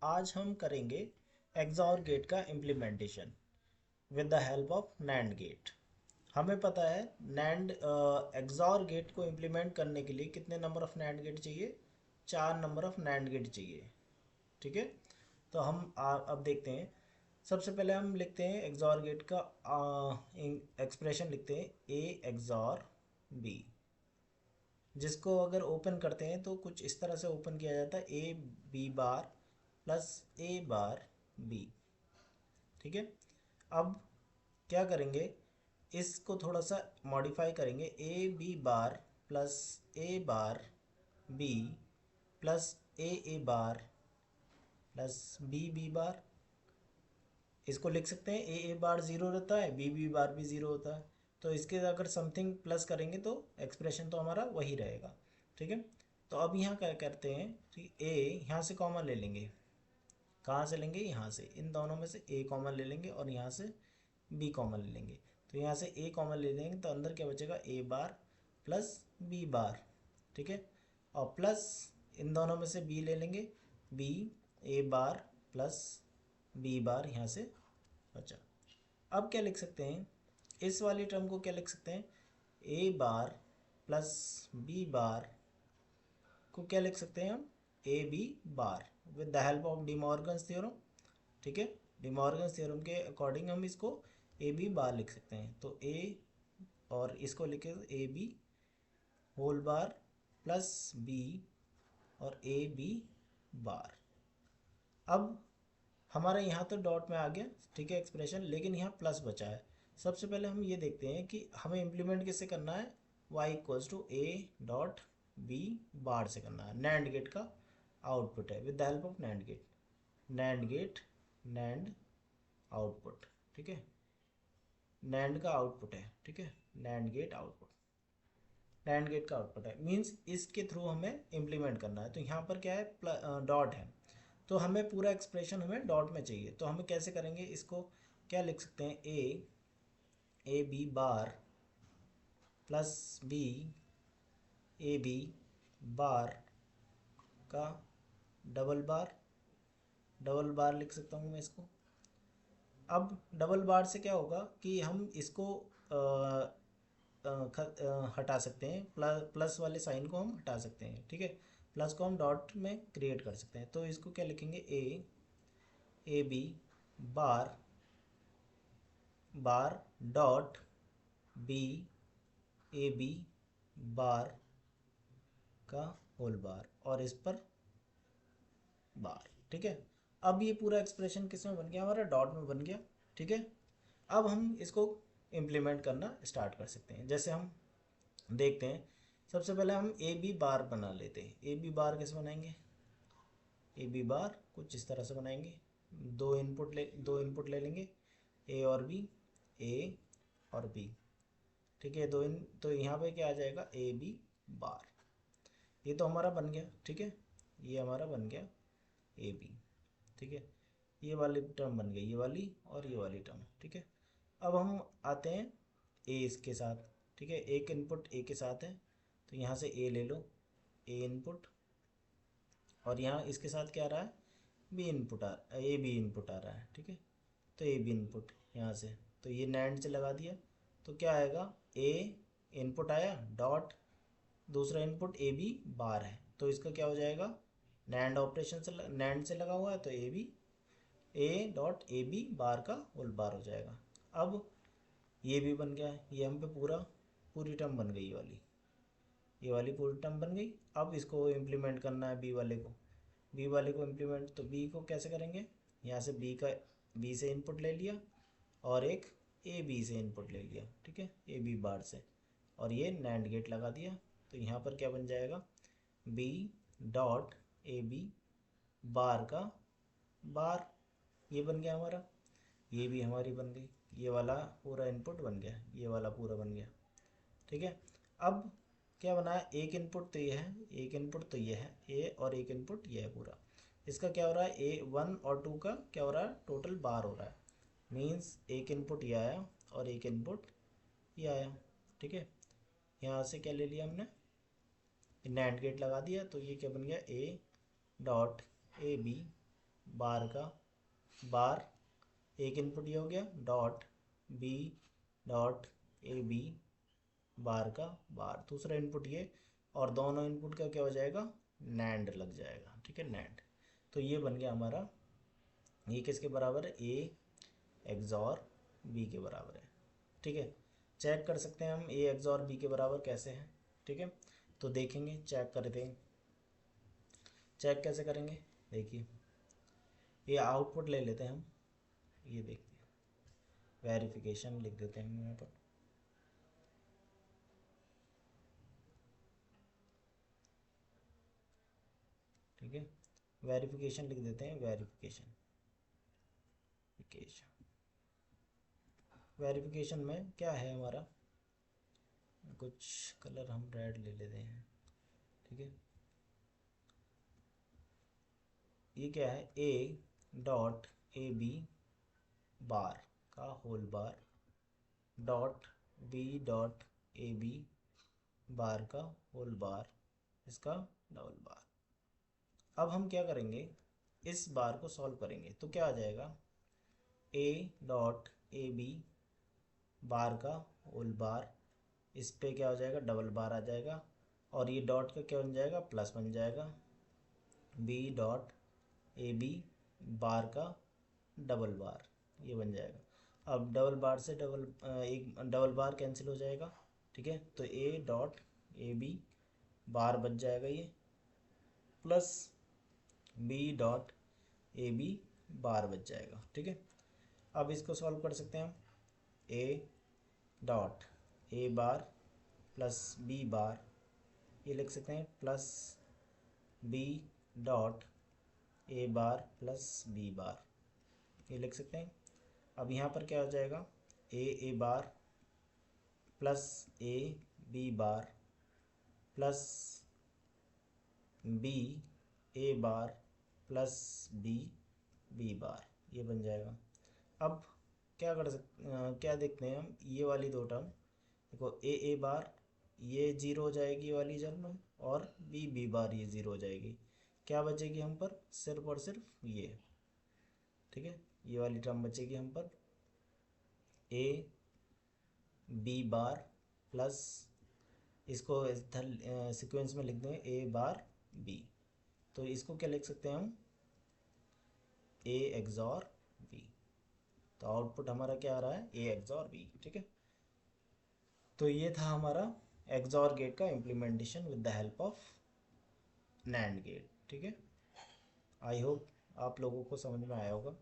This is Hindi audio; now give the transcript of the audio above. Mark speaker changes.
Speaker 1: आज हम करेंगे एक्सॉर गेट का implementation with the help of NAND gate. हमें पता है नैंड एक्सॉर गेट को इम्प्लीमेंट करने के लिए कितने नंबर ऑफ नैंड गेट चाहिए। 4 नंबर ऑफ नैंड गेट चाहिए। ठीक है, तो हम अब देखते हैं। सबसे पहले हम लिखते हैं एक्सॉर गेट का एक्सप्रेशन लिखते हैं ए एक्सॉर बी, जिसको अगर ओपन करते हैं तो कुछ इस तरह से ओपन किया जाता है A B bar plus A bar B. ठीक है, अब क्या करेंगे, इसको थोड़ा सा मॉडिफाई करेंगे। A B bar plus A bar B plus A bar plus B bar. इसको लिख सकते हैं ए बार ज़ीरो रहता है, बी बार भी ज़ीरो होता है, तो इसके अगर समथिंग प्लस करेंगे तो एक्सप्रेशन तो हमारा वही रहेगा। ठीक है, तो अब यहाँ क्या करते हैं कि ए यहाँ से कॉमन ले लेंगे। कहाँ से लेंगे, यहाँ से, इन दोनों में से ए कॉमन ले लेंगे और यहाँ से बी कॉमन ले लेंगे। तो यहाँ से ए कॉमन ले लेंगे तो अंदर क्या बचेगा, ए बार प्लस बी बार। ठीक है, और प्लस इन दोनों में से बी ले लेंगे, B A bar plus B बार यहाँ से बचा। अब क्या लिख सकते हैं, इस वाली टर्म को क्या लिख सकते हैं, ए बार प्लस बी बार को क्या लिख सकते हैं हम, A B bar with the help of De Morgan's theorem. ठीक है, डिमॉर्गन्स थ्योरम के अकॉर्डिंग हम इसको ए बी बार लिख सकते हैं। तो ए और इसको लिखे A B whole bar plus B और ए बी बार। अब हमारा यहाँ तो डॉट में आ गया, ठीक है एक्सप्रेशन, लेकिन यहाँ प्लस बचा है। सबसे पहले हम ये देखते हैं कि हमें इम्प्लीमेंट किससे करना है, y equals to A dot B bar से करना है। नैंड गेट का आउटपुट है with the help of NAND gate, NAND gate NAND output. ठीक है, नैंड का आउटपुट है। ठीक है, NAND gate output, NAND gate का आउटपुट है, मीन्स इसके थ्रू हमें इम्प्लीमेंट करना है। तो यहाँ पर क्या है, डॉट है, तो हमें पूरा एक्सप्रेशन हमें डॉट में चाहिए। तो हमें कैसे करेंगे इसको, क्या लिख सकते हैं, A B bar plus B A B bar का डबल बार लिख सकता हूँ मैं इसको। अब डबल बार से क्या होगा कि हम इसको हटा सकते हैं, प्लस वाले साइन को हम हटा सकते हैं। ठीक है, प्लस को हम डॉट में क्रिएट कर सकते हैं। तो इसको क्या लिखेंगे, A B bar bar dot B A B bar का होल बार और इस पर बार। ठीक है, अब ये पूरा एक्सप्रेशन किस में बन गया, हमारा डॉट में बन गया। ठीक है, अब हम इसको इम्प्लीमेंट करना स्टार्ट कर सकते हैं। जैसे हम देखते हैं, सबसे पहले हम ए बी बार बना लेते हैं। ए बी बार कैसे बनाएंगे, ए बी बार कुछ इस तरह से बनाएंगे। दो इनपुट ले लेंगे, ए और बी, ए और बी। ठीक है, तो यहाँ पे क्या आ जाएगा, ए बी बार। ये तो हमारा बन गया। ठीक है, ये हमारा बन गया ए बी। ठीक है, ये वाली टर्म बन गई, ये वाली और ये वाली टर्म। ठीक है, अब हम आते हैं ए इसके साथ। ठीक है, एक इनपुट ए के साथ है, तो यहाँ से ए ले लो, ए इनपुट, और यहाँ इसके साथ क्या आ रहा है, ए बी इनपुट आ रहा है। ठीक है, तो ए बी इनपुट यहाँ से, तो ये नैंड से लगा दिया, तो क्या आएगा, ए इनपुट आया डॉट दूसरा इनपुट ए बी बार है, तो इसका क्या हो जाएगा, नैंड ऑपरेशन से नैंड से लगा हुआ है, तो ए डॉट ए बी बार का होल बार हो जाएगा। अब ये भी बन गया, ये हम पे पूरी टर्म बन गई, ये वाली पूरी टर्म बन गई। अब इसको इम्प्लीमेंट करना है बी वाले को इम्प्लीमेंट, तो बी को कैसे करेंगे, यहाँ से बी से इनपुट ले लिया और एक ए बी से इनपुट ले लिया। ठीक है, ए बी बार से, और ये नैंड गेट लगा दिया। तो यहाँ पर क्या बन जाएगा, B dot A B bar का बार, ये बन गया हमारा, ये भी हमारी बन गई, ये वाला पूरा इनपुट बन गया, ये वाला पूरा बन गया। ठीक है, अब क्या बना है, एक इनपुट तो ये है, एक इनपुट तो ये है ए, और एक इनपुट ये है पूरा। इसका क्या हो रहा है, ए वन और टू का क्या हो रहा है, टोटल बार हो रहा है, मीन्स एक इनपुट ये आया और एक इनपुट ये आया। ठीक है, यहाँ से क्या ले लिया हमने, नैंड गेट लगा दिया, तो ये क्या बन गया, ए डॉट ए बी बार का बार, एक इनपुट ये हो गया, dot B dot A B bar का बार, दूसरा इनपुट ये, और दोनों इनपुट का क्या हो जाएगा, नैंड लग जाएगा, ठीक है, नैंड। तो ये बन गया हमारा, ये किसके बराबर है, ए एक्सॉर बी के बराबर है, ठीक है। चेक कर सकते हैं हम ए एक्सॉर बी के बराबर कैसे हैं, ठीक है। तो देखेंगे, चेक करते हैं, चेक कैसे करेंगे, देखिए ये आउटपुट ले लेते हैं हम, ये देखते हैं, वेरिफिकेशन लिख देते हैं हम यहाँ पर, ठीक है, वेरिफिकेशन लिख देते हैं, वेरिफिकेशन वेरिफिकेशन में क्या है हमारा, कुछ कलर हम रेड ले लेते हैं, ठीक है। ये क्या है, ए डॉट ए बी बार का whole bar dot B dot A B bar का होल बार, इसका डबल बार। अब हम क्या करेंगे, इस बार को सॉल्व करेंगे, तो क्या आ जाएगा, ए डॉट ए बी बार का होल बार, इस पे क्या हो जाएगा, डबल बार आ जाएगा, और ये डॉट का क्या बन जाएगा, प्लस बन जाएगा, B dot A B bar का डबल बार, ये बन जाएगा। अब डबल बार से एक डबल बार कैंसिल हो जाएगा, ठीक है, तो ए डॉट ए बी बार बच जाएगा ये, plus B dot A B bar बच जाएगा, ठीक है। अब इसको सॉल्व कर सकते हैं हम, A dot A bar plus B bar, ये लिख सकते हैं, plus B dot A bar plus B bar, ये लिख सकते हैं। अब यहाँ पर क्या हो जाएगा, A bar plus A B bar plus B A bar plus B B bar, ये बन जाएगा। अब क्या देखते हैं हम, ये वाली दो टर्म देखो, ए बार ये जीरो हो जाएगी, ये वाली टर्म, और बी बार ये जीरो हो जाएगी, क्या बचेगी हम पर, सिर्फ और सिर्फ ये, ठीक है, ये वाली टर्म बचेगी हम पर, ए बी बार प्लस, इसको सीक्वेंस में लिख दें, ए बार बी, तो इसको क्या लिख सकते हैं हम, ए एक्सॉर बी, तो आउटपुट हमारा क्या आ रहा है, ए एक्सॉर बी, ठीक है। तो ये था हमारा एक्सॉर गेट का implementation with the help of NAND gate, ठीक है। आई होप आप लोगों को समझ में आया होगा।